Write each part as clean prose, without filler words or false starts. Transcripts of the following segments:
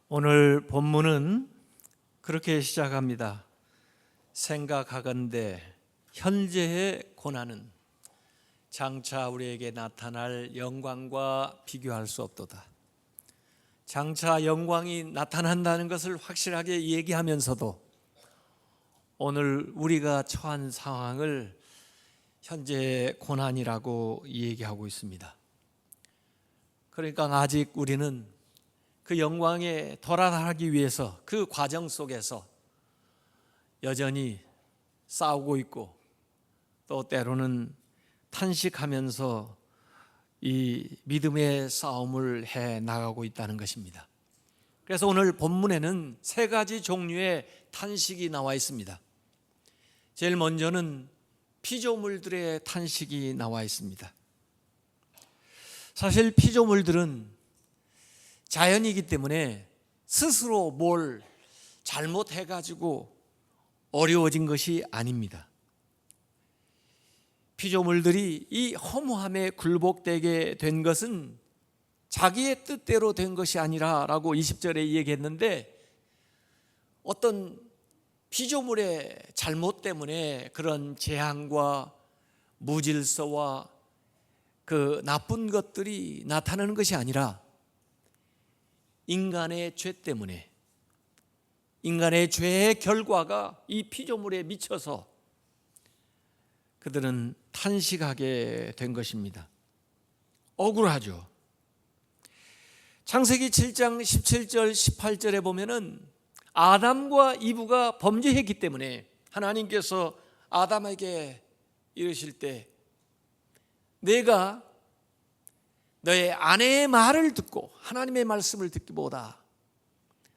오늘 본문은 그렇게 시작합니다. 생각하건대 현재의 고난은 장차 우리에게 나타날 영광과 비교할 수 없도다. 장차 영광이 나타난다는 것을 확실하게 얘기하면서도 오늘 우리가 처한 상황을 현재의 고난이라고 얘기하고 있습니다. 그러니까 아직 우리는 그 영광에 도달하기 위해서 그 과정 속에서 여전히 싸우고 있고 또 때로는 탄식하면서 이 믿음의 싸움을 해 나가고 있다는 것입니다. 그래서 오늘 본문에는 세 가지 종류의 탄식이 나와 있습니다. 제일 먼저는 피조물들의 탄식이 나와 있습니다. 사실 피조물들은 자연이기 때문에 스스로 뭘 잘못해가지고 어려워진 것이 아닙니다. 피조물들이 이 허무함에 굴복되게 된 것은 자기의 뜻대로 된 것이 아니라 라고 20절에 얘기했는데, 어떤 피조물의 잘못 때문에 그런 재앙과 무질서와 그 나쁜 것들이 나타나는 것이 아니라 인간의 죄 때문에, 인간의 죄의 결과가 이 피조물에 미쳐서 그들은 탄식하게 된 것입니다. 억울하죠. 창세기 7장 17절 18절에 보면은 아담과 이브가 범죄했기 때문에 하나님께서 아담에게 이르실 때, 내가 너의 아내의 말을 듣고 하나님의 말씀을 듣기보다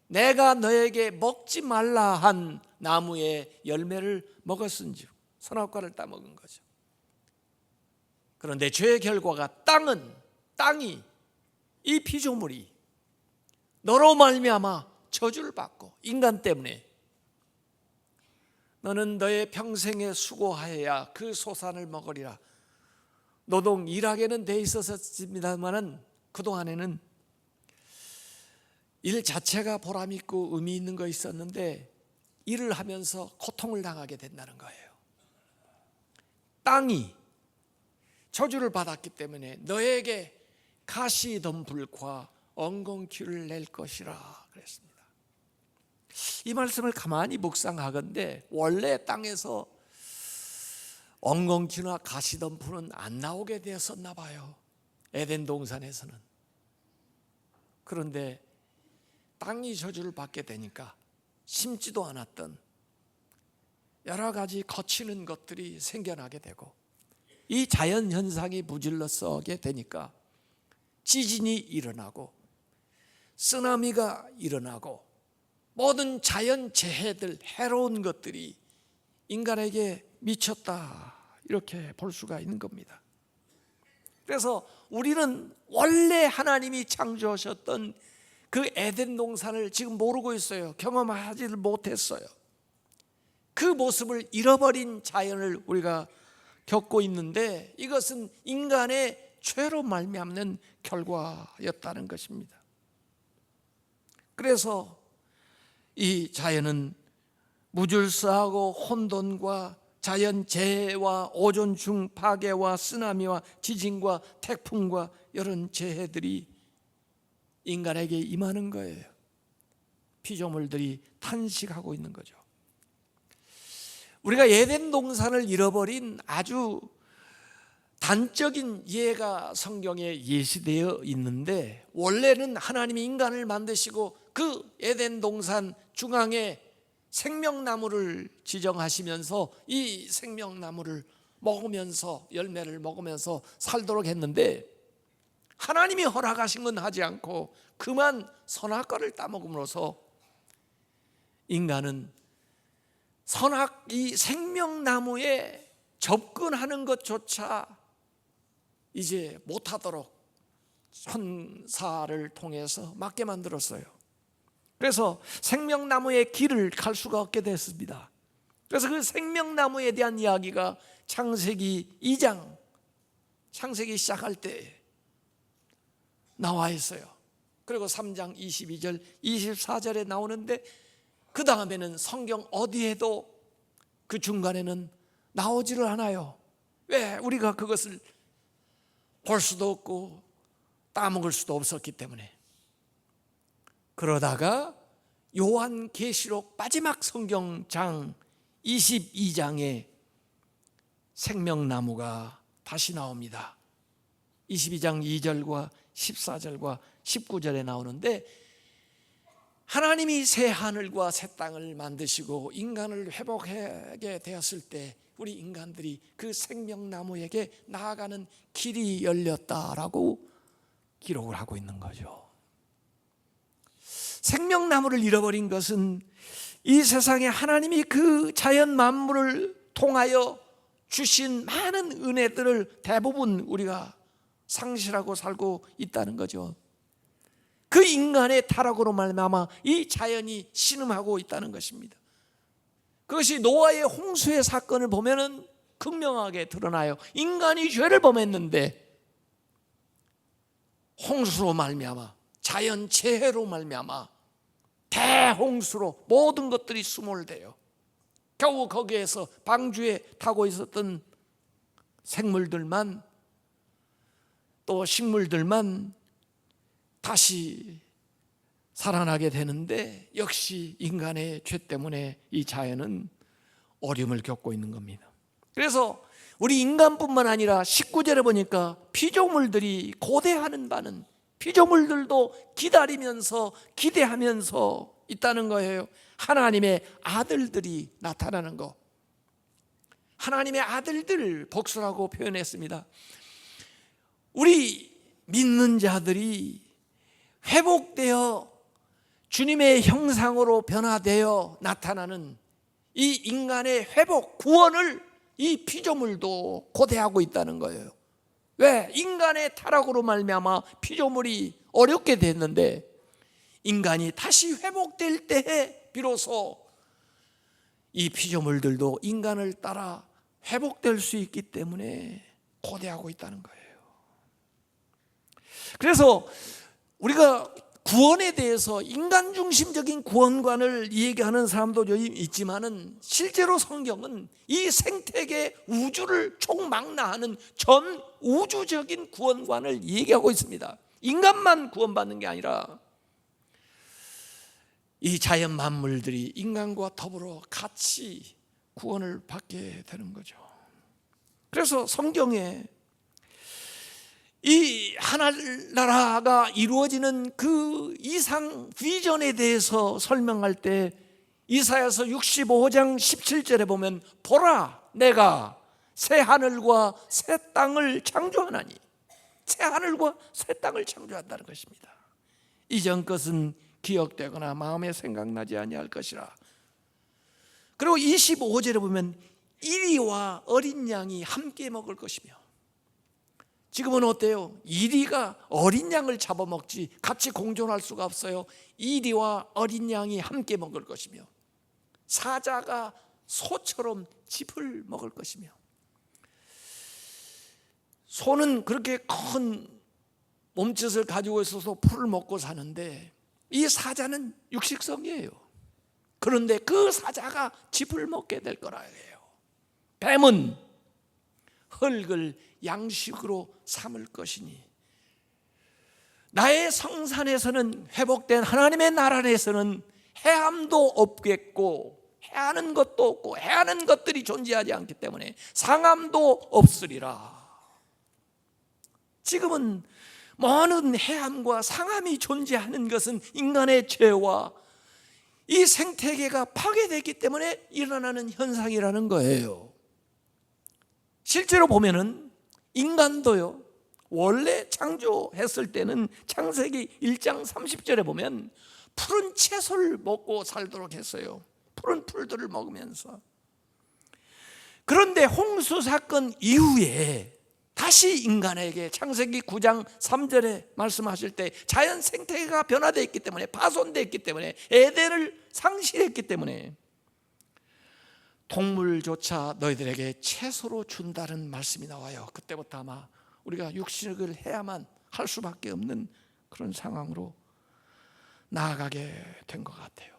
내가 너에게 먹지 말라 한 나무의 열매를 먹었은즉, 선악과를 따먹은 거죠. 그런데 죄의 결과가 땅이 이 피조물이 너로 말미암아 저주를 받고, 인간 때문에 너는 너의 평생에 수고하여야 그 소산을 먹으리라. 노동 일하게는 돼 있었습니다만 그동안에는 일 자체가 보람 있고 의미 있는 거 있었는데 일을 하면서 고통을 당하게 된다는 거예요. 땅이 저주를 받았기 때문에 너에게 가시덤불과 엉겅퀴를 낼 것이라 그랬습니다. 이 말씀을 가만히 묵상하건대 원래 땅에서 엉겅퀴나 가시덤불은 안 나오게 되었었나 봐요, 에덴 동산에서는. 그런데 땅이 저주를 받게 되니까 심지도 않았던 여러 가지 거치는 것들이 생겨나게 되고, 이 자연 현상이 무질서게 되니까 지진이 일어나고 쓰나미가 일어나고 모든 자연 재해들, 해로운 것들이 인간에게 미쳤다, 이렇게 볼 수가 있는 겁니다. 그래서 우리는 원래 하나님이 창조하셨던 그 에덴 동산을 지금 모르고 있어요. 경험하지를 못했어요. 그 모습을 잃어버린 자연을 우리가 겪고 있는데, 이것은 인간의 죄로 말미암는 결과였다는 것입니다. 그래서 이 자연은 무질서하고 혼돈과 자연 재해와 오존충 파괴와 쓰나미와 지진과 태풍과 이런 재해들이 인간에게 임하는 거예요. 피조물들이 탄식하고 있는 거죠. 우리가 에덴 동산을 잃어버린 아주 단적인 예가 성경에 예시되어 있는데, 원래는 하나님이 인간을 만드시고 그 에덴 동산 중앙에 생명나무를 지정하시면서 이 생명나무를 먹으면서, 열매를 먹으면서 살도록 했는데, 하나님이 허락하신 건 하지 않고 그만 선악과를 따먹음으로써 인간은 이 생명나무에 접근하는 것조차 이제 못하도록 천사를 통해서 막게 만들었어요. 그래서 생명나무의 길을 갈 수가 없게 됐습니다. 그래서 그 생명나무에 대한 이야기가 창세기 2장, 창세기 시작할 때 나와 있어요. 그리고 3장 22절 24절에 나오는데 그 다음에는 성경 어디에도 그 중간에는 나오지를 않아요. 왜? 우리가 그것을 볼 수도 없고 따먹을 수도 없었기 때문에. 그러다가 요한계시록 마지막 성경장 22장에 생명나무가 다시 나옵니다. 22장 2절과 14절과 19절에 나오는데, 하나님이 새 하늘과 새 땅을 만드시고 인간을 회복하게 되었을 때 우리 인간들이 그 생명나무에게 나아가는 길이 열렸다라고 기록을 하고 있는 거죠. 생명나무를 잃어버린 것은 이 세상에 하나님이 그 자연 만물을 통하여 주신 많은 은혜들을 대부분 우리가 상실하고 살고 있다는 거죠. 그 인간의 타락으로 말미암아 이 자연이 신음하고 있다는 것입니다. 그것이 노아의 홍수의 사건을 보면은 극명하게 드러나요. 인간이 죄를 범했는데 홍수로 말미암아, 자연 재해로 말미암아 대홍수로 모든 것들이 수몰돼요. 겨우 거기에서 방주에 타고 있었던 생물들만, 또 식물들만 다시 살아나게 되는데, 역시 인간의 죄 때문에 이 자연은 어려움을 겪고 있는 겁니다. 그래서 우리 인간뿐만 아니라 19절에 보니까 피조물들이 고대하는 바는, 피조물들도 기다리면서 기대하면서 있다는 거예요. 하나님의 아들들이 나타나는 거. 하나님의 아들들 복수라고 표현했습니다. 우리 믿는 자들이 회복되어 주님의 형상으로 변화되어 나타나는 이 인간의 회복, 구원을 이 피조물도 고대하고 있다는 거예요. 왜? 인간의 타락으로 말미암아 피조물이 어렵게 됐는데, 인간이 다시 회복될 때에 비로소 이 피조물들도 인간을 따라 회복될 수 있기 때문에 고대하고 있다는 거예요. 그래서 우리가 구원에 대해서 인간 중심적인 구원관을 얘기하는 사람도 있지만은, 실제로 성경은 이 생태계 우주를 총망라하는 전 우주적인 구원관을 얘기하고 있습니다. 인간만 구원받는 게 아니라 이 자연 만물들이 인간과 더불어 같이 구원을 받게 되는 거죠. 그래서 성경에 이 하늘나라가 이루어지는 그 이상 비전에 대해서 설명할 때 이사야서 65장 17절에 보면, 보라, 내가 새 하늘과 새 땅을 창조하나니, 새 하늘과 새 땅을 창조한다는 것입니다. 이전 것은 기억되거나 마음에 생각나지 아니할 것이라. 그리고 25절에 보면 이리와 어린 양이 함께 먹을 것이며, 지금은 어때요? 이리가 어린 양을 잡아먹지 같이 공존할 수가 없어요. 이리와 어린 양이 함께 먹을 것이며, 사자가 소처럼 짚을 먹을 것이며. 소는 그렇게 큰 몸짓을 가지고 있어서 풀을 먹고 사는데, 이 사자는 육식성이에요. 그런데 그 사자가 짚을 먹게 될 거라 해요. 뱀은 흙을 양식으로 삼을 것이니, 나의 성산에서는, 회복된 하나님의 나라 안에서는 해함도 없겠고 해하는 것도 없고 해하는 것들이 존재하지 않기 때문에 상함도 없으리라. 지금은 많은 해함과 상함이 존재하는 것은 인간의 죄와 이 생태계가 파괴됐기 때문에 일어나는 현상이라는 거예요. 실제로 보면은 인간도요, 원래 창조했을 때는 창세기 1장 30절에 보면 푸른 채소를 먹고 살도록 했어요. 푸른 풀들을 먹으면서. 그런데 홍수 사건 이후에 다시 인간에게 창세기 9장 3절에 말씀하실 때 자연 생태계가 변화되어 있기 때문에, 파손되어 있기 때문에, 에덴을 상실했기 때문에 동물조차 너희들에게 채소로 준다는 말씀이 나와요. 그때부터 아마 우리가 육식을 해야만 할 수밖에 없는 그런 상황으로 나아가게 된 것 같아요.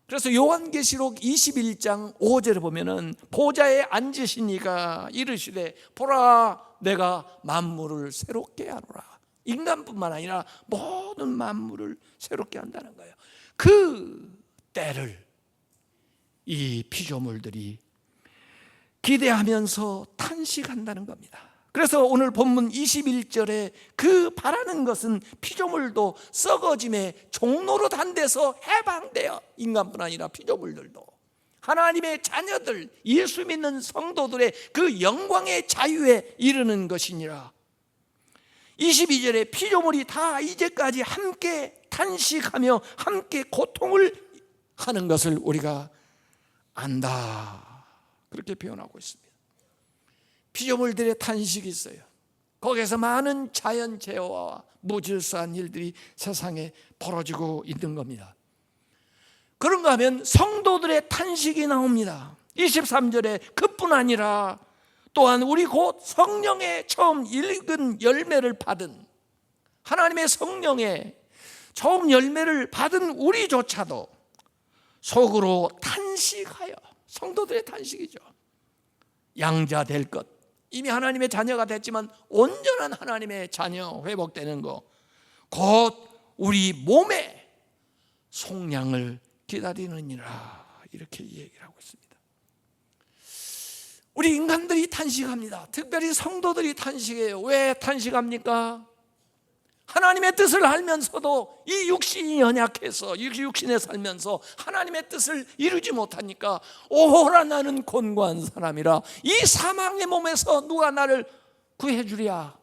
그래서 요한계시록 21장 5절에 보면은 보좌에 앉으신 이가 이르시되 보라 내가 만물을 새롭게 하노라. 인간뿐만 아니라 모든 만물을 새롭게 한다는 거예요. 그 때를 이 피조물들이 기대하면서 탄식한다는 겁니다. 그래서 오늘 본문 21절에 그 바라는 것은 피조물도 썩어짐의 종로로 단대서 해방되어, 인간뿐 아니라 피조물들도 하나님의 자녀들, 예수 믿는 성도들의 그 영광의 자유에 이르는 것이니라. 22절에 피조물이 다 이제까지 함께 탄식하며 함께 고통을 하는 것을 우리가 안다, 그렇게 표현하고 있습니다. 피조물들의 탄식이 있어요. 거기에서 많은 자연재해와 무질서한 일들이 세상에 벌어지고 있는 겁니다. 그런가 하면 성도들의 탄식이 나옵니다. 23절에 그뿐 아니라 또한 우리 곧 성령의 처음 읽은 열매를 받은, 하나님의 성령의 처음 열매를 받은 우리조차도 속으로 탄식하여, 성도들의 탄식이죠. 양자 될 것, 이미 하나님의 자녀가 됐지만 온전한 하나님의 자녀 회복되는 것, 곧 우리 몸의 속량을 기다리느니라, 이렇게 얘기를 하고 있습니다. 우리 인간들이 탄식합니다. 특별히 성도들이 탄식해요. 왜 탄식합니까? 하나님의 뜻을 알면서도 이 육신이 연약해서, 육신에 살면서 하나님의 뜻을 이루지 못하니까 오호라 나는 곤고한 사람이라, 이 사망의 몸에서 누가 나를 구해주랴.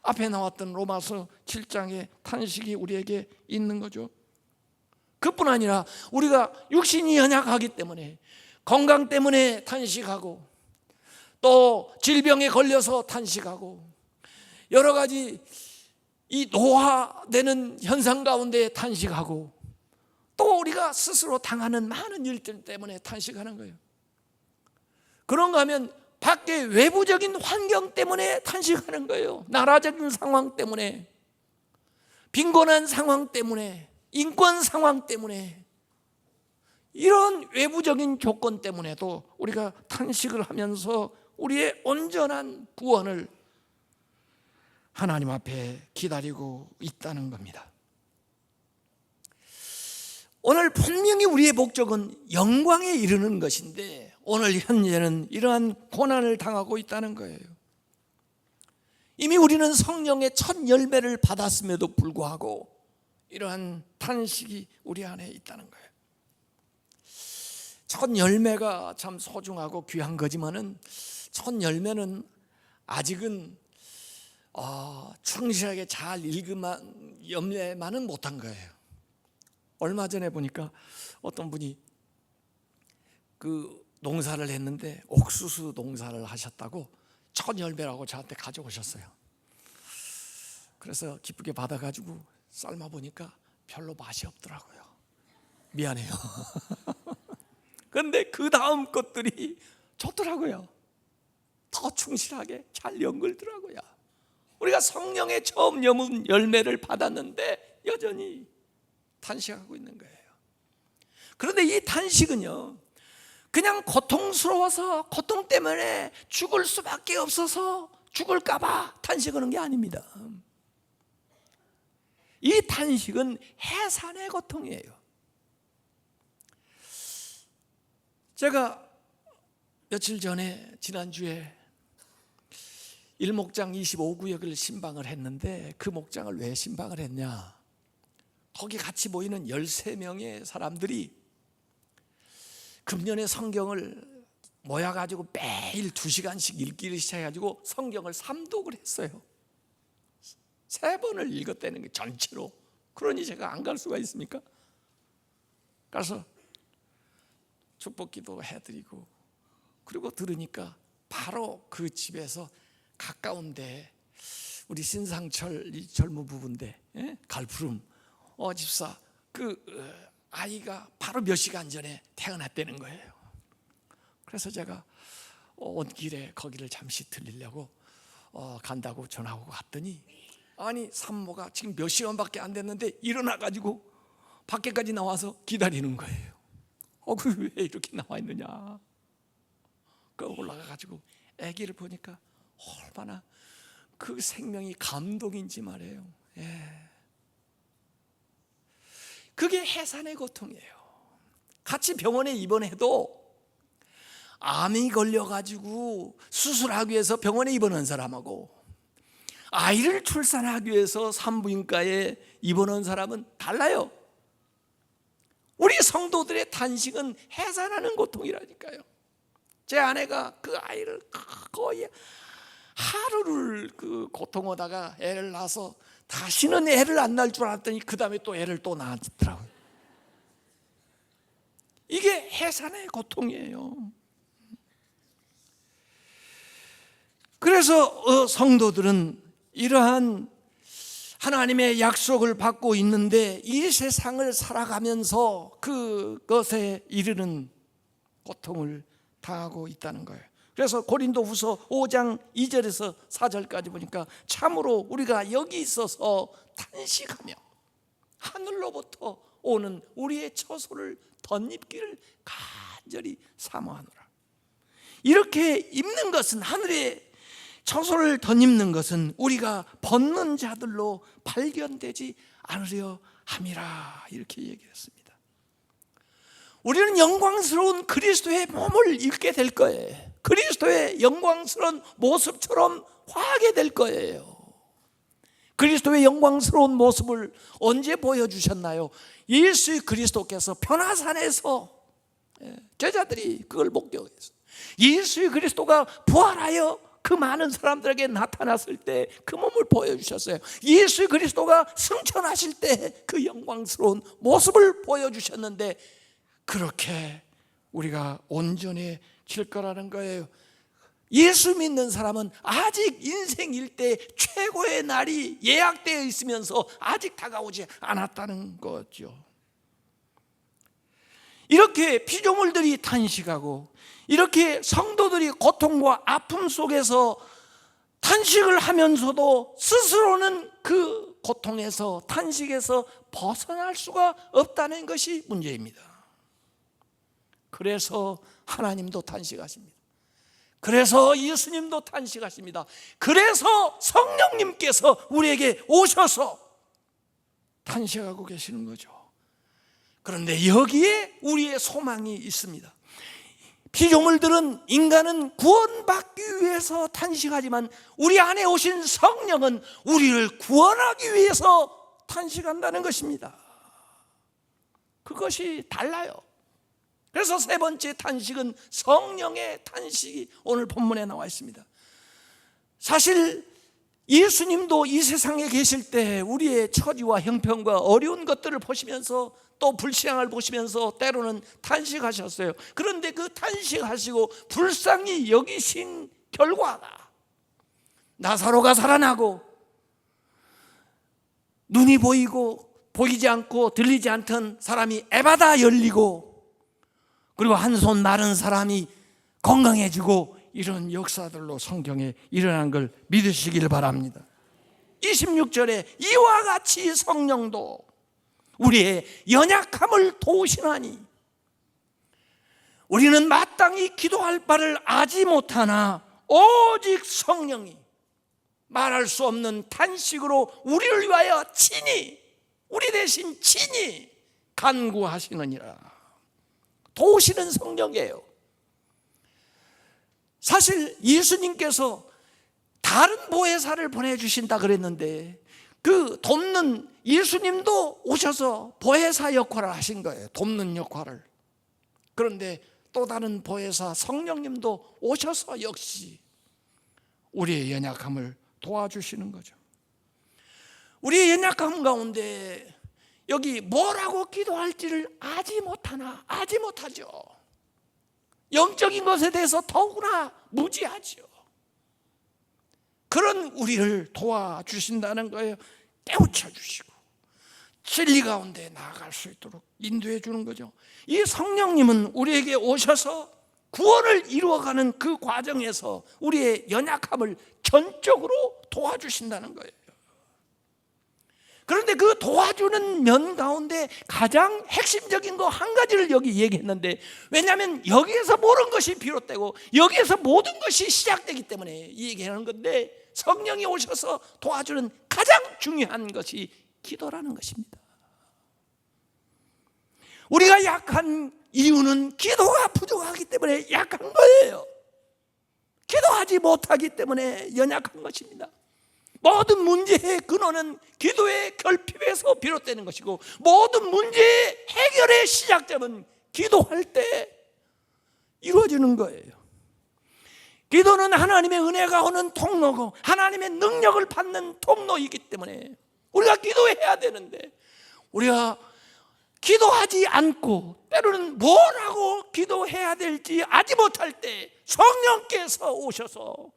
앞에 나왔던 로마서 7장의 탄식이 우리에게 있는 거죠. 그뿐 아니라 우리가 육신이 연약하기 때문에 건강 때문에 탄식하고, 또 질병에 걸려서 탄식하고, 여러 가지 이 노화되는 현상 가운데 탄식하고, 또 우리가 스스로 당하는 많은 일들 때문에 탄식하는 거예요. 그런가 하면 밖에 외부적인 환경 때문에 탄식하는 거예요. 나라적인 상황 때문에, 빈곤한 상황 때문에, 인권 상황 때문에, 이런 외부적인 조건 때문에도 우리가 탄식을 하면서 우리의 온전한 구원을 하나님 앞에 기다리고 있다는 겁니다. 오늘 분명히 우리의 목적은 영광에 이르는 것인데, 오늘 현재는 이러한 고난을 당하고 있다는 거예요. 이미 우리는 성령의 첫 열매를 받았음에도 불구하고 이러한 탄식이 우리 안에 있다는 거예요. 첫 열매가 참 소중하고 귀한 거지만은 첫 열매는 아직은 충실하게 잘 읽으만 열매만은 못한 거예요. 얼마 전에 보니까 어떤 분이 그 농사를 했는데 옥수수 농사를 하셨다고 첫 열매라고 저한테 가져오셨어요. 그래서 기쁘게 받아가지고 삶아 보니까 별로 맛이 없더라고요. 미안해요. 그런데 그 다음 것들이 좋더라고요. 더 충실하게 잘 연글더라고요. 우리가 성령의 처음 여문 열매를 받았는데 여전히 탄식하고 있는 거예요. 그런데 이 탄식은요, 그냥 고통스러워서, 고통 때문에 죽을 수밖에 없어서 죽을까 봐 탄식하는 게 아닙니다. 이 탄식은 해산의 고통이에요. 제가 며칠 전에, 지난주에 일목장 25구역을 신방을 했는데, 그 목장을 왜 신방을 했냐, 거기 같이 모이는 13명의 사람들이 금년에 성경을 모여가지고 매일 2시간씩 읽기를 시작해가지고 성경을 삼독을 했어요. 3번을 읽었다는 게 전체로. 그러니 제가 안 갈 수가 있습니까? 가서 축복기도 해드리고, 그리고 들으니까 바로 그 집에서 가까운데 우리 신상철 이 젊은 부부인데, 갈푸름 집사 그 아이가 바로 몇 시간 전에 태어났다는 거예요. 그래서 제가 온 길에 거기를 잠시 들리려고 간다고 전화하고 갔더니, 아니 산모가 지금 몇 시간밖에 안 됐는데 일어나가지고 밖에까지 나와서 기다리는 거예요. 그 왜 이렇게 나와 있느냐. 그 올라가가지고 아기를 보니까 얼마나 그 생명이 감동인지 말이에요. 그게 해산의 고통이에요. 같이 병원에 입원해도 암이 걸려가지고 수술하기 위해서 병원에 입원한 사람하고 아이를 출산하기 위해서 산부인과에 입원한 사람은 달라요. 우리 성도들의 탄식은 해산하는 고통이라니까요. 제 아내가 그 아이를 거의 하루를 그 고통하다가 애를 낳아서 다시는 애를 안 낳을 줄 알았더니 그 다음에 또 애를 또 낳았더라고요. 이게 해산의 고통이에요. 그래서 성도들은 이러한 하나님의 약속을 받고 있는데 이 세상을 살아가면서 그것에 이르는 고통을 당하고 있다는 거예요. 그래서 고린도후서 5장 2절에서 4절까지 보니까 참으로 우리가 여기 있어서 탄식하며 하늘로부터 오는 우리의 처소를 덧입기를 간절히 사모하노라. 이렇게 입는 것은, 하늘의 처소를 덧입는 것은 우리가 벗는 자들로 발견되지 않으려 함이라, 이렇게 얘기했습니다. 우리는 영광스러운 그리스도의 몸을 입게 될 거예요. 그리스도의 영광스러운 모습처럼 화하게 될 거예요. 그리스도의 영광스러운 모습을 언제 보여주셨나요? 예수 그리스도께서 변화산에서 제자들이 그걸 목격했어요. 예수 그리스도가 부활하여 그 많은 사람들에게 나타났을 때 그 몸을 보여주셨어요. 예수 그리스도가 승천하실 때 그 영광스러운 모습을 보여주셨는데 그렇게 우리가 온전해질 거라는 거예요. 예수 믿는 사람은 아직 인생 일대 최고의 날이 예약되어 있으면서 아직 다가오지 않았다는 거죠. 이렇게 피조물들이 탄식하고 이렇게 성도들이 고통과 아픔 속에서 탄식을 하면서도 스스로는 그 고통에서, 탄식에서 벗어날 수가 없다는 것이 문제입니다. 그래서 하나님도 탄식하십니다. 그래서 예수님도 탄식하십니다. 그래서 성령님께서 우리에게 오셔서 탄식하고 계시는 거죠. 그런데 여기에 우리의 소망이 있습니다. 피조물들은, 인간은 구원받기 위해서 탄식하지만 우리 안에 오신 성령은 우리를 구원하기 위해서 탄식한다는 것입니다. 그것이 달라요. 그래서 세 번째 탄식은 성령의 탄식이 오늘 본문에 나와 있습니다. 사실 예수님도 이 세상에 계실 때 우리의 처지와 형편과 어려운 것들을 보시면서 또 불신앙을 보시면서 때로는 탄식하셨어요. 그런데 그 탄식하시고 불쌍히 여기신 결과가 나사로가 살아나고 눈이 보이고 보이지 않고 들리지 않던 사람이 에바다 열리고 그리고 한 손 마른 사람이 건강해지고 이런 역사들로 성경에 일어난 걸 믿으시길 바랍니다. 26절에 이와 같이 성령도 우리의 연약함을 도우시나니 우리는 마땅히 기도할 바를 아지 못하나 오직 성령이 말할 수 없는 탄식으로 우리를 위하여 친히, 우리 대신 친히 간구하시느니라. 도우시는 성령이에요. 사실 예수님께서 다른 보혜사를 보내주신다 그랬는데 그 돕는 예수님도 오셔서 보혜사 역할을 하신 거예요. 돕는 역할을. 그런데 또 다른 보혜사 성령님도 오셔서 역시 우리의 연약함을 도와주시는 거죠. 우리의 연약함 가운데 여기 뭐라고 기도할지를 아지 못하죠. 영적인 것에 대해서 더구나 무지하죠. 그런 우리를 도와주신다는 거예요. 깨우쳐 주시고 진리 가운데 나아갈 수 있도록 인도해 주는 거죠. 이 성령님은 우리에게 오셔서 구원을 이루어가는 그 과정에서 우리의 연약함을 전적으로 도와주신다는 거예요. 그런데 그 도와주는 면 가운데 가장 핵심적인 거 한 가지를 여기 얘기했는데, 왜냐하면 여기에서 모든 것이 비롯되고 여기에서 모든 것이 시작되기 때문에 이 얘기하는 건데, 성령이 오셔서 도와주는 가장 중요한 것이 기도라는 것입니다. 우리가 약한 이유는 기도가 부족하기 때문에 약한 거예요. 기도하지 못하기 때문에 연약한 것입니다. 모든 문제의 근원은 기도의 결핍에서 비롯되는 것이고, 모든 문제의 해결의 시작점은 기도할 때 이루어지는 거예요. 기도는 하나님의 은혜가 오는 통로고 하나님의 능력을 받는 통로이기 때문에 우리가 기도해야 되는데, 우리가 기도하지 않고 때로는 뭘 하고 기도해야 될지 알지 못할 때 성령께서 오셔서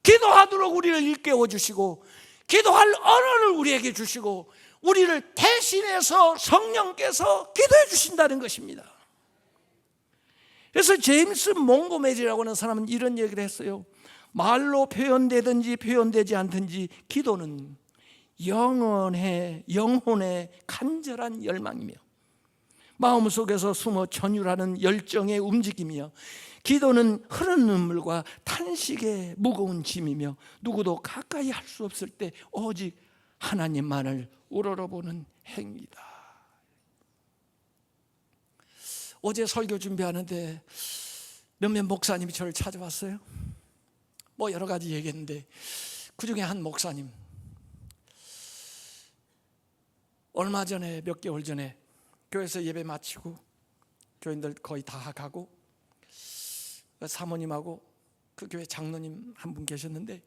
기도하도록 우리를 일깨워 주시고, 기도할 언어를 우리에게 주시고, 우리를 대신해서 성령께서 기도해 주신다는 것입니다. 그래서 제임스 몽고메리라고 하는 사람은 이런 얘기를 했어요. 말로 표현되든지 표현되지 않든지 기도는 영혼의 간절한 열망이며 마음속에서 숨어 전율하는 열정의 움직임이며, 기도는 흐르는 눈물과 탄식의 무거운 짐이며, 누구도 가까이 할 수 없을 때 오직 하나님만을 우러러보는 행위다. 어제 설교 준비하는데 몇몇 목사님이 저를 찾아왔어요. 뭐 여러 가지 얘기했는데, 그 중에 한 목사님, 얼마 전에, 몇 개월 전에 교회에서 예배 마치고 교인들 거의 다 가고 사모님하고 그 교회 장로님 한 분 계셨는데,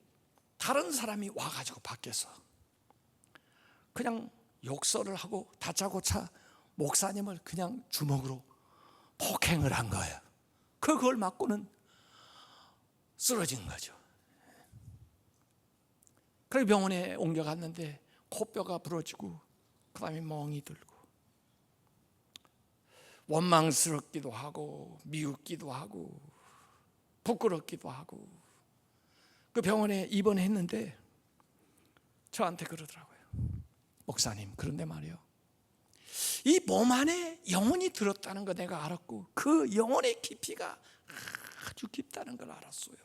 다른 사람이 와가지고 밖에서 그냥 욕설을 하고 다짜고짜 목사님을 그냥 주먹으로 폭행을 한 거예요. 그걸 맞고는 쓰러진 거죠. 그래서 병원에 옮겨갔는데 코뼈가 부러지고 그 다음에 멍이 들고 원망스럽기도 하고 미웃기도 하고 부끄럽기도 하고, 그 병원에 입원했는데 저한테 그러더라고요. 목사님, 그런데 말이요, 이 몸 안에 영혼이 들었다는 거 내가 알았고 그 영혼의 깊이가 아주 깊다는 걸 알았어요.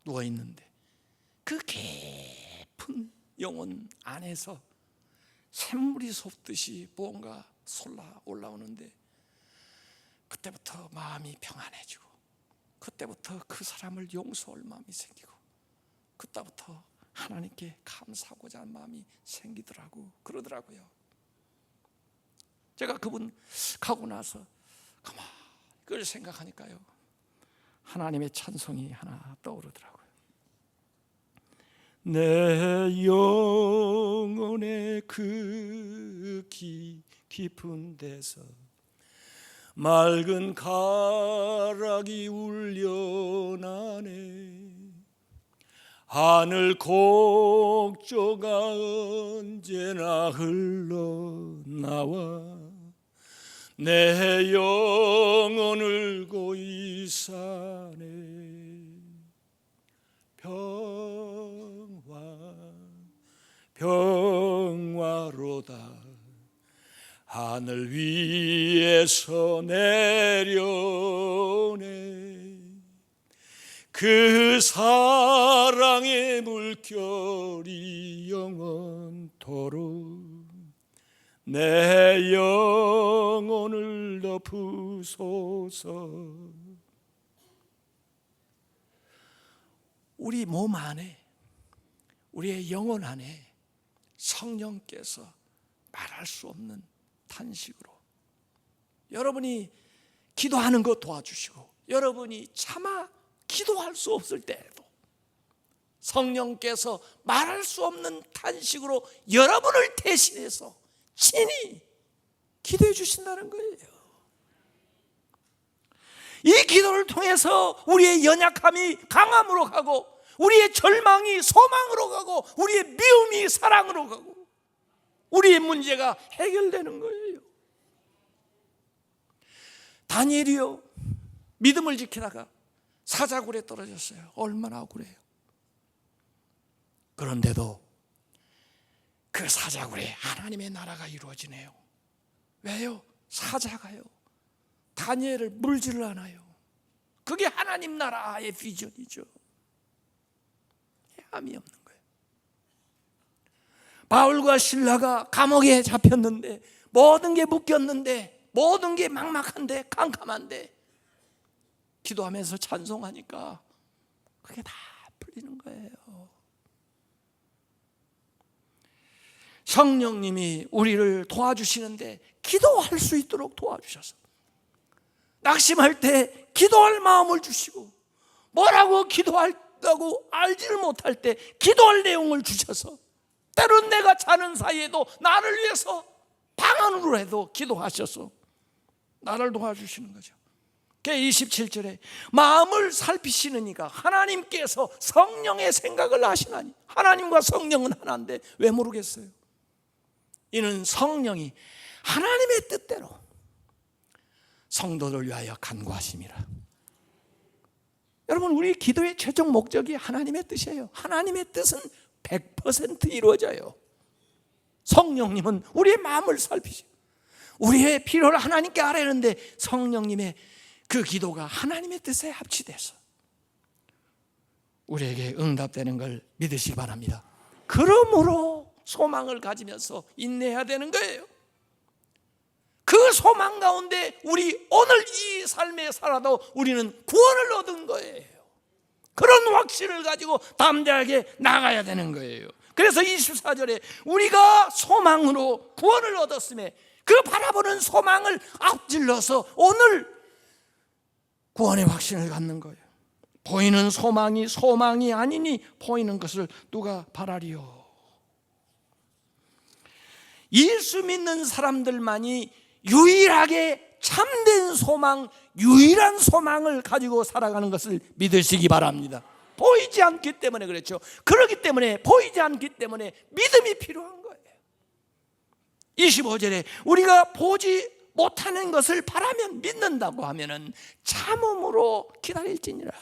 누워있는데 그 깊은 영혼 안에서 샘물이 솟듯이 무언가 솟아 올라오는데, 그때부터 마음이 평안해지고, 그때부터 그 사람을 용서할 마음이 생기고, 그때부터 하나님께 감사하고자 하는 마음이 그러더라고요. 제가 그분 가고 나서 가만히 그걸 생각하니까요, 하나님의 찬송이 하나 떠오르더라고요. 내 영혼의 그 깊은 데서 맑은 가락이 울려나네. 하늘 곡조가 언제나 흘러나와 내 영혼을 고이사네. 평화로다 하늘 위에서 내려오네. 그 사랑의 물결이 영원토록 내 영혼을 덮으소서. 우리 몸 안에, 우리의 영혼 안에 성령께서 말할 수 없는 탄식으로 여러분이 기도하는 것 도와주시고, 여러분이 차마 기도할 수 없을 때에도 성령께서 말할 수 없는 탄식으로 여러분을 대신해서 친히 기도해 주신다는 거예요. 이 기도를 통해서 우리의 연약함이 강함으로 가고, 우리의 절망이 소망으로 가고, 우리의 미움이 사랑으로 가고, 우리의 문제가 해결되는 거예요. 다니엘이요, 믿음을 지키다가 사자굴에 떨어졌어요. 얼마나 억울해요. 그런데도 그 사자굴에 하나님의 나라가 이루어지네요. 왜요? 사자가요 다니엘을 물지를 않아요. 그게 하나님 나라의 비전이죠. 함이 없는 거예요. 바울과 실라가 감옥에 잡혔는데, 모든 게 묶였는데, 모든 게 막막한데, 캄캄한데, 기도하면서 찬송하니까 그게 다 풀리는 거예요. 성령님이 우리를 도와주시는데 기도할 수 있도록 도와주셔서, 낙심할 때 기도할 마음을 주시고, 뭐라고 기도한다고 알지를 못할 때 기도할 내용을 주셔서, 때론 내가 자는 사이에도 나를 위해서 방 안으로 해도 기도하셔서 나를 도와주시는 거죠. 27절에 마음을 살피시는 이가 하나님께서 성령의 생각을 아시나니, 하나님과 성령은 하나인데 왜 모르겠어요? 이는 성령이 하나님의 뜻대로 성도를 위하여 간구하심이라. 여러분, 우리 기도의 최종 목적이 하나님의 뜻이에요. 하나님의 뜻은 100% 이루어져요. 성령님은 우리의 마음을 살피시고, 우리의 필요를 하나님께 아뢰는데 성령님의 그 기도가 하나님의 뜻에 합치돼서 우리에게 응답되는 걸 믿으시기 바랍니다. 그러므로 소망을 가지면서 인내해야 되는 거예요. 그 소망 가운데 우리 오늘 이 삶에 살아도 우리는 구원을 얻은 거예요. 그런 확신을 가지고 담대하게 나가야 되는 거예요. 그래서 24절에 우리가 소망으로 구원을 얻었음에 그 바라보는 소망을 앞질러서 오늘 구원의 확신을 갖는 거예요. 보이는 소망이 소망이 아니니 보이는 것을 누가 바라리요. 예수 믿는 사람들만이 유일하게 참된 소망, 유일한 소망을 가지고 살아가는 것을 믿으시기 바랍니다. 보이지 않기 때문에 그렇죠. 그렇기 때문에 보이지 않기 때문에 믿음이 필요한 거예요. 25절에 우리가 보지 못하는 것을 바라면 믿는다고 하면은 참음으로 기다릴지니라.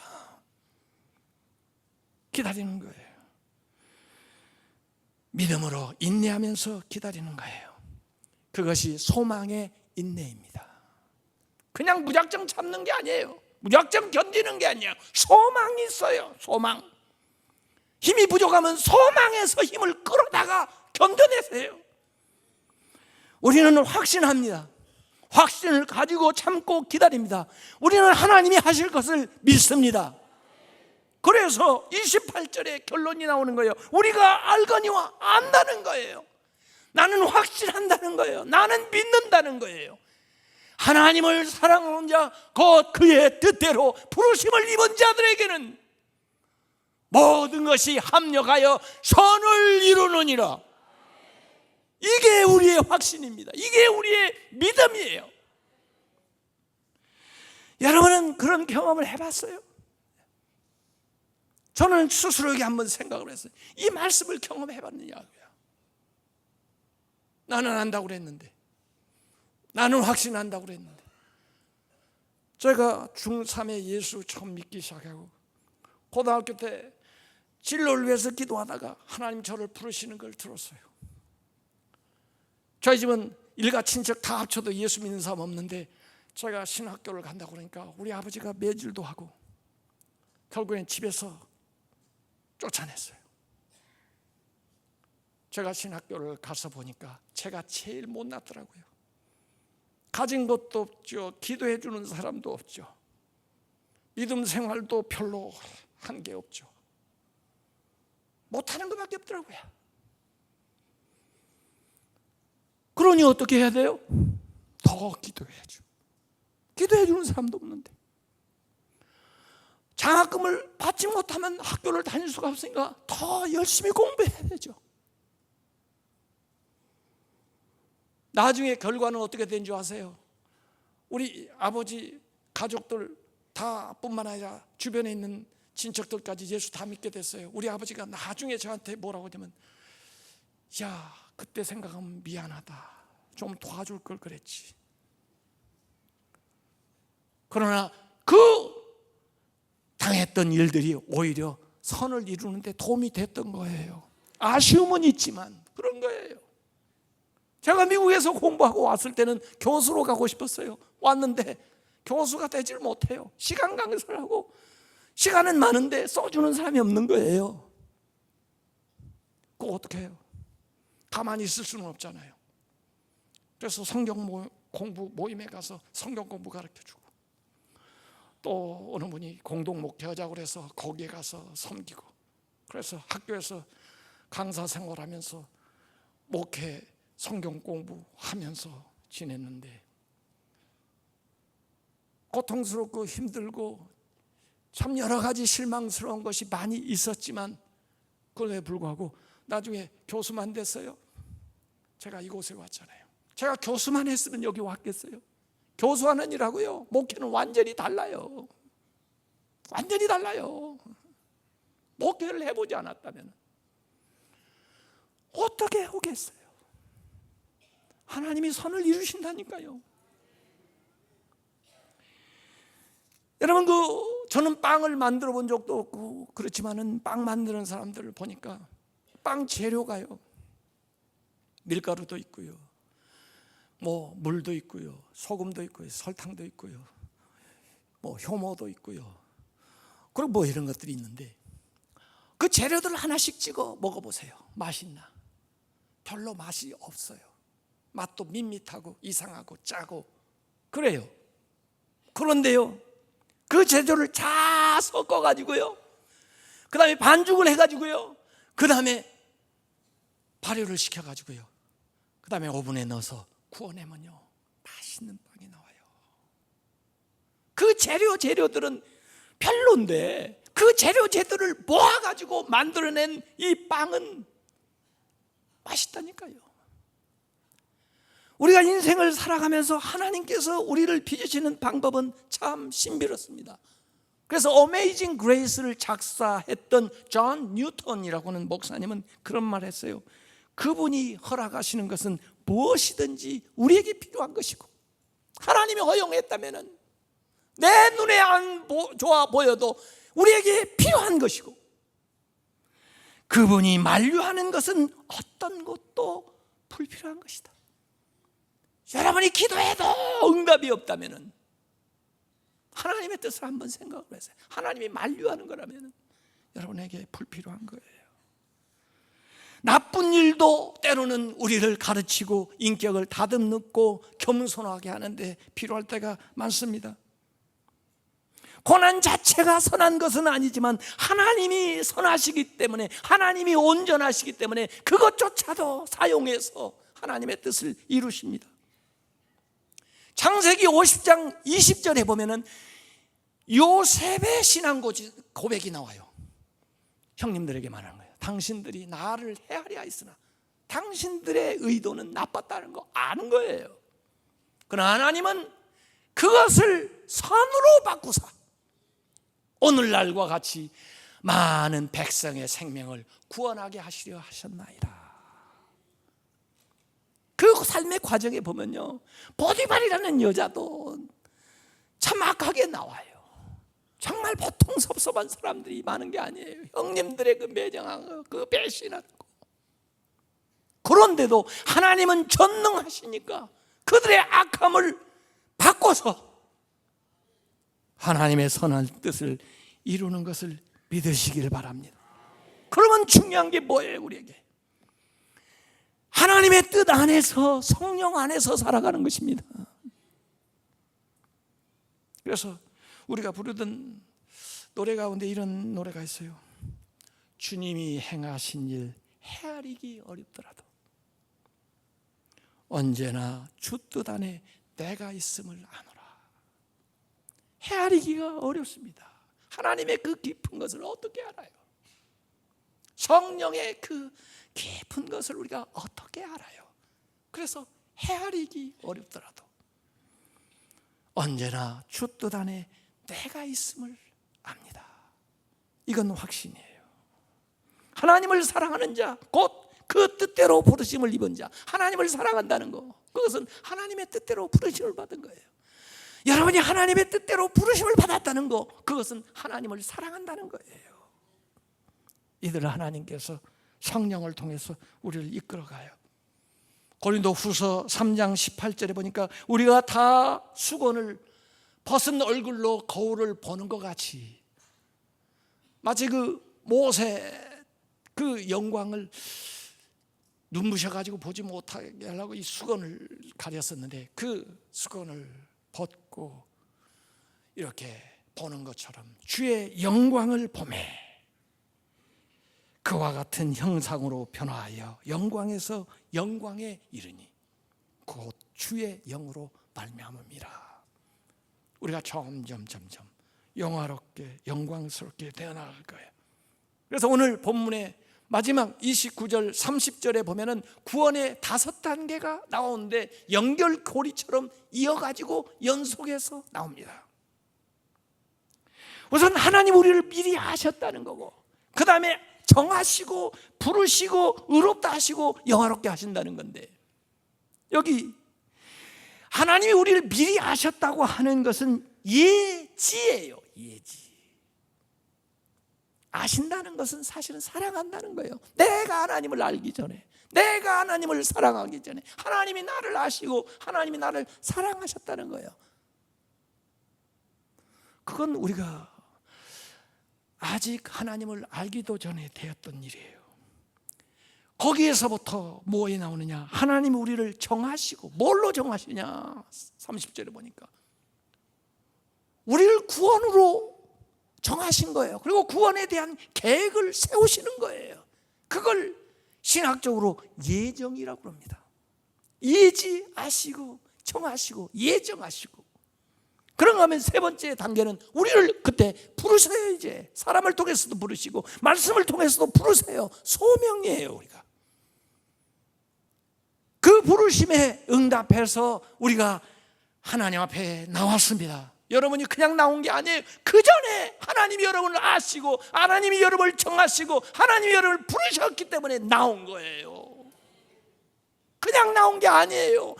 기다리는 거예요. 믿음으로 인내하면서 기다리는 거예요. 그것이 소망의 인내입니다. 그냥 무작정 참는 게 아니에요. 무작정 견디는 게 아니에요. 소망이 있어요. 소망. 힘이 부족하면 소망에서 힘을 끌어다가 견뎌내세요. 우리는 확신합니다. 확신을 가지고 참고 기다립니다. 우리는 하나님이 하실 것을 믿습니다. 그래서 28절에 결론이 나오는 거예요. 우리가 알거니와 안다는 거예요. 나는 확신한다는 거예요. 나는 믿는다는 거예요. 하나님을 사랑하는 자, 곧 그의 뜻대로 부르심을 입은 자들에게는 모든 것이 합력하여 선을 이루느니라. 이게 우리의 확신입니다. 이게 우리의 믿음이에요. 여러분은 그런 경험을 해봤어요? 저는 스스로에게 한번 생각을 했어요. 이 말씀을 경험해봤느냐고요. 나는 안다고 그랬는데, 나는 확신한다고 그랬는데. 제가 중3에 예수 처음 믿기 시작하고 고등학교 때 진로를 위해서 기도하다가 하나님 저를 부르시는 걸 들었어요. 저희 집은 일가 친척 다 합쳐도 예수 믿는 사람 없는데, 제가 신학교를 간다고 그러니까 우리 아버지가 매질도 하고 결국엔 집에서 쫓아냈어요. 제가 신학교를 가서 보니까 제가 제일 못났더라고요. 가진 것도 없죠. 기도해 주는 사람도 없죠. 믿음 생활도 별로 한 게 없죠. 못하는 것밖에 없더라고요. 그러니 어떻게 해야 돼요? 더 기도해야죠. 기도해 주는 사람도 없는데, 장학금을 받지 못하면 학교를 다닐 수가 없으니까 더 열심히 공부해야 되죠. 나중에 결과는 어떻게 된 줄 아세요? 우리 아버지 가족들 다 뿐만 아니라 주변에 있는 친척들까지 예수 다 믿게 됐어요. 우리 아버지가 나중에 저한테 뭐라고 하냐면, 야, 그때 생각하면 미안하다. 좀 도와줄 걸 그랬지. 그러나 그 당했던 일들이 오히려 선을 이루는데 도움이 됐던 거예요. 아쉬움은 있지만 그런 거예요. 제가 미국에서 공부하고 왔을 때는 교수로 가고 싶었어요. 왔는데 교수가 되질 못해요. 시간 강사를 하고 시간은 많은데 써주는 사람이 없는 거예요. 그거 어떻게 해요? 가만히 있을 수는 없잖아요. 그래서 성경 공부 모임에 가서 성경 공부 가르쳐주고, 또 어느 분이 공동 목회하자고 그래서 거기에 가서 섬기고, 그래서 학교에서 강사 생활하면서 목회 성경 공부하면서 지냈는데, 고통스럽고 힘들고 참 여러 가지 실망스러운 것이 많이 있었지만 그럼에도 불구하고 나중에 교수만 됐어요. 제가 이곳에 왔잖아요. 제가 교수만 했으면 여기 왔겠어요? 교수하는 일하고요, 목회는 완전히 달라요. 완전히 달라요. 목회를 해보지 않았다면 어떻게 오겠어요? 하나님이 선을 이루신다니까요. 여러분, 저는 빵을 만들어 본 적도 없고 그렇지만은 빵 만드는 사람들을 보니까 빵 재료가요, 밀가루도 있고요, 뭐 물도 있고요, 소금도 있고요, 설탕도 있고요, 뭐 효모도 있고요, 그리고 뭐 이런 것들이 있는데, 그 재료들을 하나씩 찍어 먹어보세요. 맛있나? 별로 맛이 없어요. 맛도 밋밋하고 이상하고 짜고 그래요. 그런데요, 그 재료를 잘 섞어가지고요, 그 다음에 반죽을 해가지고요, 그 다음에 발효를 시켜가지고요, 그 다음에 오븐에 넣어서 구워내면요, 맛있는 빵이 나와요. 그 재료들은 별론데 그 재료들을 모아가지고 만들어낸 이 빵은 맛있다니까요. 우리가 인생을 살아가면서 하나님께서 우리를 빚으시는 방법은 참 신비롭습니다. 그래서 어메이징 그레이스를 작사했던 존 뉴턴이라고 하는 목사님은 그런 말 했어요. 그분이 허락하시는 것은 무엇이든지 우리에게 필요한 것이고, 하나님이 허용했다면 내 눈에 안 좋아 보여도 우리에게 필요한 것이고, 그분이 만류하는 것은 어떤 것도 불필요한 것이다. 여러분이 기도해도 응답이 없다면 하나님의 뜻을 한번 생각을 해보세요. 하나님이 만류하는 거라면 여러분에게 불필요한 거예요. 나쁜 일도 때로는 우리를 가르치고 인격을 다듬고 겸손하게 하는데 필요할 때가 많습니다. 고난 자체가 선한 것은 아니지만 하나님이 선하시기 때문에, 하나님이 온전하시기 때문에 그것조차도 사용해서 하나님의 뜻을 이루십니다. 창세기 50장 20절에 보면은 요셉의 신앙 고백이 나와요. 형님들에게 말하는 거예요. 당신들이 나를 헤아려 했으나 당신들의 의도는 나빴다는 거 아는 거예요. 그러나 하나님은 그것을 선으로 바꾸사 오늘날과 같이 많은 백성의 생명을 구원하게 하시려 하셨나이다. 그 삶의 과정에 보면요, 보디발이라는 여자도 참 악하게 나와요. 정말 보통 섭섭한 사람들이 많은 게 아니에요. 형님들의 그 매정하고 그 배신하는 거. 그런데도 하나님은 전능하시니까 그들의 악함을 바꿔서 하나님의 선한 뜻을 이루는 것을 믿으시길 바랍니다. 그러면 중요한 게 뭐예요? 우리에게 하나님의 뜻 안에서, 성령 안에서 살아가는 것입니다. 그래서 우리가 부르던 노래 가운데 이런 노래가 있어요. 주님이 행하신 일 헤아리기 어렵더라도 언제나 주 뜻 안에 내가 있음을 아노라. 헤아리기가 어렵습니다. 하나님의 그 깊은 것을 어떻게 알아요? 성령의 그 깊은 것을 우리가 어떻게 알아요? 그래서 헤아리기 어렵더라도 언제나 주 뜻 안에 내가 있음을 압니다. 이건 확신이에요. 하나님을 사랑하는 자, 곧 그 뜻대로 부르심을 입은 자, 하나님을 사랑한다는 거, 그것은 하나님의 뜻대로 부르심을 받은 거예요. 여러분이 하나님의 뜻대로 부르심을 받았다는 거, 그것은 하나님을 사랑한다는 거예요. 이들을 하나님께서 성령을 통해서 우리를 이끌어가요. 고린도후서 3장 18절에 보니까 우리가 다 수건을 벗은 얼굴로 거울을 보는 것 같이, 마치 그 모세 그 영광을 눈부셔가지고 보지 못하게 하려고 이 수건을 가렸었는데, 그 수건을 벗고 이렇게 보는 것처럼 주의 영광을 보매 그와 같은 형상으로 변화하여 영광에서 영광에 이르니 곧 주의 영으로 말미암음이라. 우리가 점점 영화롭게 영광스럽게 되어나갈 거예요. 그래서 오늘 본문의 마지막 29절 30절에 보면은 구원의 5단계가 나오는데 연결고리처럼 이어가지고 연속해서 나옵니다. 우선 하나님 우리를 미리 아셨다는 거고, 그 다음에 정하시고 부르시고 의롭다 하시고 영화롭게 하신다는 건데, 여기 하나님이 우리를 미리 아셨다고 하는 것은 예지예요. 예지. 아신다는 것은 사실은 사랑한다는 거예요. 내가 하나님을 알기 전에, 내가 하나님을 사랑하기 전에 하나님이 나를 아시고 하나님이 나를 사랑하셨다는 거예요. 그건 우리가 아직 하나님을 알기도 전에 되었던 일이에요. 거기에서부터 뭐에 나오느냐? 하나님이 우리를 정하시고, 뭘로 정하시냐? 30절에 보니까 우리를 구원으로 정하신 거예요. 그리고 구원에 대한 계획을 세우시는 거예요. 그걸 신학적으로 예정이라고 합니다. 예지하시고 정하시고 예정하시고. 그런가 하면 세 번째 단계는 우리를 그때 부르세요. 이제 사람을 통해서도 부르시고 말씀을 통해서도 부르세요. 소명이에요. 우리가 그 부르심에 응답해서 우리가 하나님 앞에 나왔습니다. 여러분이 그냥 나온 게 아니에요. 그 전에 하나님이 여러분을 아시고 하나님이 여러분을 정하시고 하나님이 여러분을 부르셨기 때문에 나온 거예요. 그냥 나온 게 아니에요.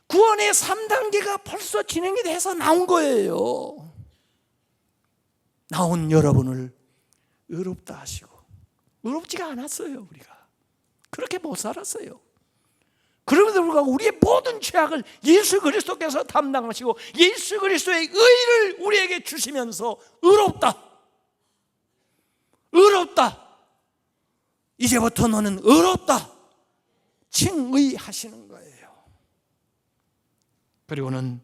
구원의 3단계가 벌써 진행이 돼서 나온 거예요. 나온 여러분을 의롭다 하시고, 의롭지가 않았어요. 우리가 그렇게 못 살았어요. 그럼에도 불구하고 우리의 모든 죄악을 예수 그리스도께서 담당하시고 예수 그리스도의 의를 우리에게 주시면서 의롭다, 의롭다, 이제부터 너는 의롭다 칭의하시는 거예요. 그리고는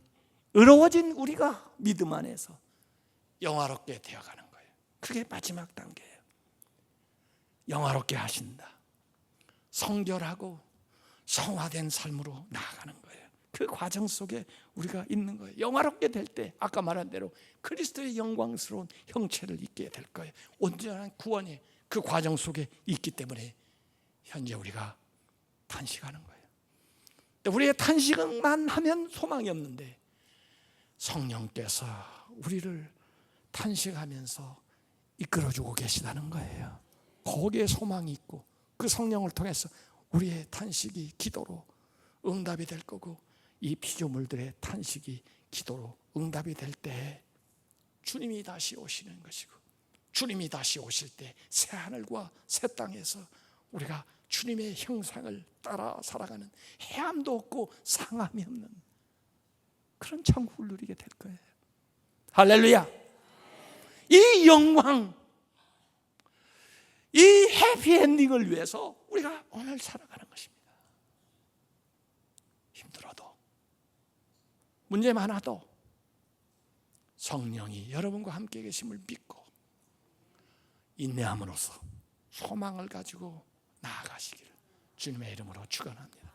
의로워진 우리가 믿음 안에서 영화롭게 되어가는 거예요. 그게 마지막 단계예요. 영화롭게 하신다. 성결하고 성화된 삶으로 나아가는 거예요. 그 과정 속에 우리가 있는 거예요. 영화롭게 될 때 아까 말한 대로 그리스도의 영광스러운 형체를 입게 될 거예요. 온전한 구원의 그 과정 속에 있기 때문에 현재 우리가 탄식하는 거예요. 우리의 탄식만 하면 소망이 없는데 성령께서 우리를 탄식하면서 이끌어주고 계시다는 거예요. 거기에 소망이 있고 그 성령을 통해서 우리의 탄식이 기도로 응답이 될 거고, 이 피조물들의 탄식이 기도로 응답이 될 때 주님이 다시 오시는 것이고, 주님이 다시 오실 때 새 하늘과 새 땅에서 우리가 주님의 형상을 따라 살아가는 해함도 없고 상함이 없는 그런 천국을 누리게 될 거예요. 할렐루야. 이 영광, 이 해피엔딩을 위해서 우리가 오늘 살아가는 것입니다. 힘들어도 문제 많아도 성령이 여러분과 함께 계심을 믿고 인내함으로써 소망을 가지고 나아가시기를 주님의 이름으로 축원합니다.